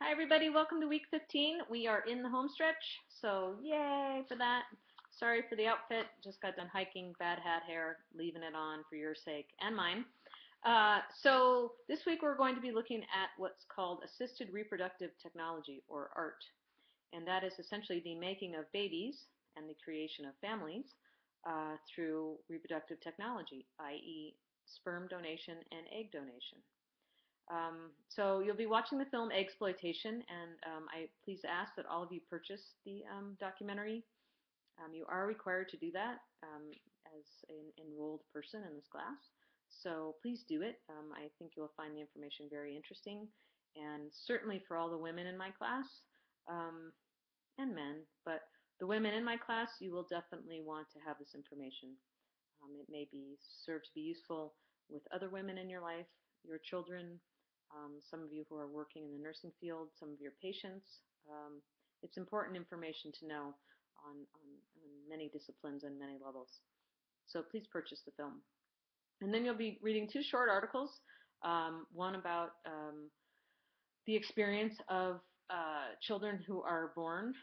Hi everybody, welcome to week 15. We are in the home stretch, so yay for that. Sorry for the outfit, just got done hiking, bad hat hair, leaving it on for your sake and mine. So this week we're going to be looking at what's called assisted reproductive technology, or ART. And that is essentially the making of babies and the creation of families through reproductive technology, i.e. sperm donation and egg donation. So you'll be watching the film Eggsploitation, and I please ask that all of you purchase the documentary. You are required to do that as an enrolled person in this class. So please do it. I think you'll find the information very interesting, and certainly for all the women in my class and men, but the women in my class, you will definitely want to have this information. It may be serve to be useful with other women in your life, your children, some of you who are working in the nursing field, some of your patients. It's important information to know on many disciplines and many levels. So please purchase the film. And then you'll be reading two short articles, one about the experience of children who are born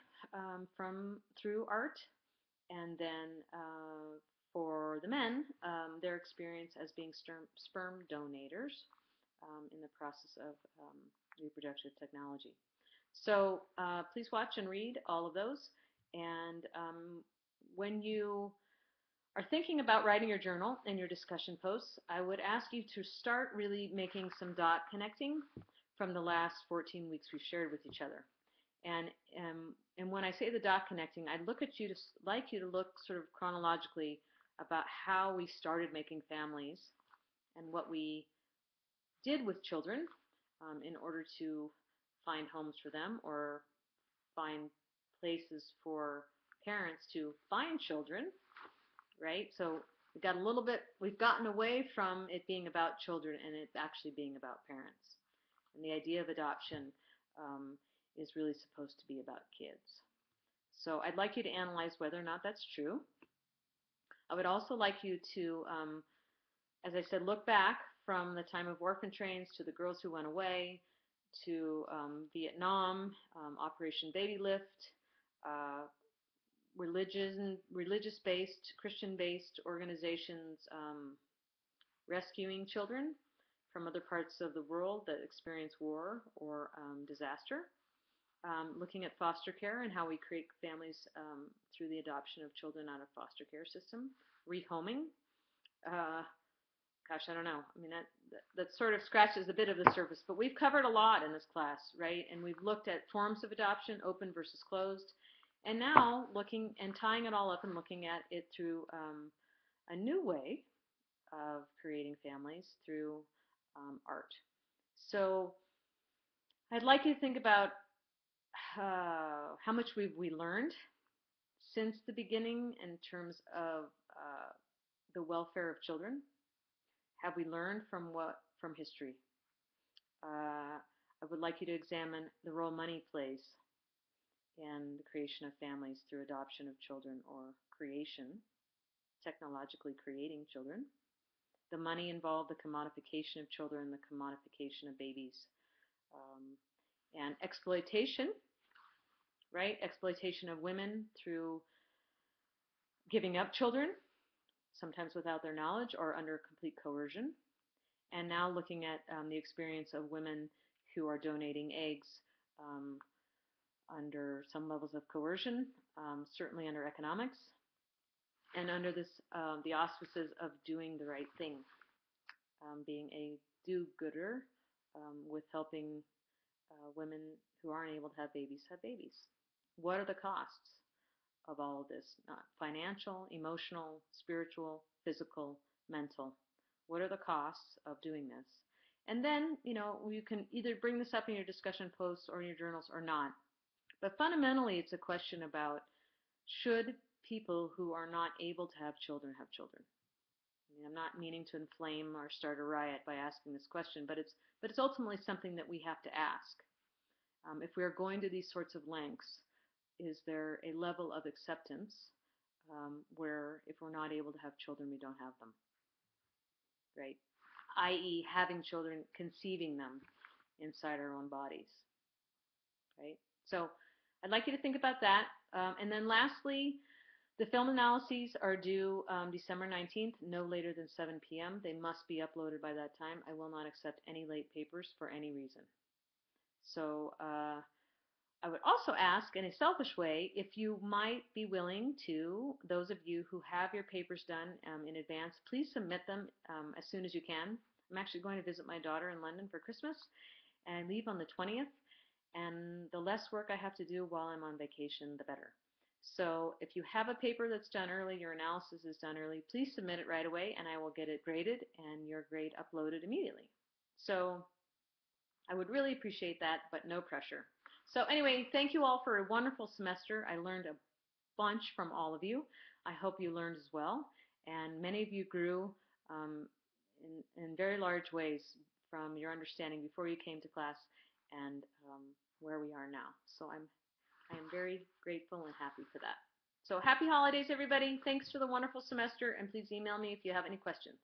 through art, and then for the men, their experience as being sperm donators in the process of reproductive technology. So please watch and read all of those. And when you are thinking about writing your journal and your discussion posts, I would ask you to start really making some dot connecting from the last 14 weeks we've shared with each other. And when I say the dot connecting, I'd like you to look sort of chronologically about how we started making families and what we did with children in order to find homes for them or find places for parents to find children, right? So we've gotten away from it being about children and it actually being about parents. And the idea of adoption is really supposed to be about kids. So I'd like you to analyze whether or not that's true. I would also like you to, as I said, look back from the time of orphan trains to the girls who went away, to Vietnam, Operation Baby Lift, religious-based, Christian-based organizations rescuing children from other parts of the world that experience war or disaster, looking at foster care and how we create families through the adoption of children out of foster care system, rehoming. Gosh, I don't know. I mean, that sort of scratches a bit of the surface, but we've covered a lot in this class, right? And we've looked at forms of adoption, open versus closed, and now looking and tying it all up and looking at it through a new way of creating families through art. So I'd like you to think about how much we learned since the beginning in terms of the welfare of children. Have we learned from history? I would like you to examine the role money plays in the creation of families through adoption of children or creation, technologically creating children. The money involved, the commodification of children, the commodification of babies, and exploitation, right? Exploitation of women through giving up children, sometimes without their knowledge or under complete coercion. And now looking at the experience of women who are donating eggs under some levels of coercion, certainly under economics, and under the auspices of doing the right thing, being a do-gooder with helping women who aren't able to have babies have babies. What are the costs of all of this? Financial, emotional, spiritual, physical, mental. What are the costs of doing this? And then, you can either bring this up in your discussion posts or in your journals or not. But fundamentally, it's a question about, should people who are not able to have children have children? I mean, I'm not meaning to inflame or start a riot by asking this question, but it's ultimately something that we have to ask. If we are going to these sorts of lengths, is there a level of acceptance where if we're not able to have children, we don't have them, right? I.e. having children, conceiving them inside our own bodies. right? So I'd like you to think about that. And then lastly, the film analyses are due December 19th, no later than 7 p.m. They must be uploaded by that time. I will not accept any late papers for any reason. So I would also ask, in a selfish way, if you might be willing to, those of you who have your papers done in advance, please submit them as soon as you can. I'm actually going to visit my daughter in London for Christmas, and I leave on the 20th. And the less work I have to do while I'm on vacation, the better. So if you have a paper that's done early, your analysis is done early, please submit it right away, and I will get it graded and your grade uploaded immediately. So I would really appreciate that, but no pressure. So anyway, thank you all for a wonderful semester. I learned a bunch from all of you. I hope you learned as well. And many of you grew in very large ways from your understanding before you came to class and where we are now. So I am very grateful and happy for that. So happy holidays, everybody. Thanks for the wonderful semester, and please email me if you have any questions.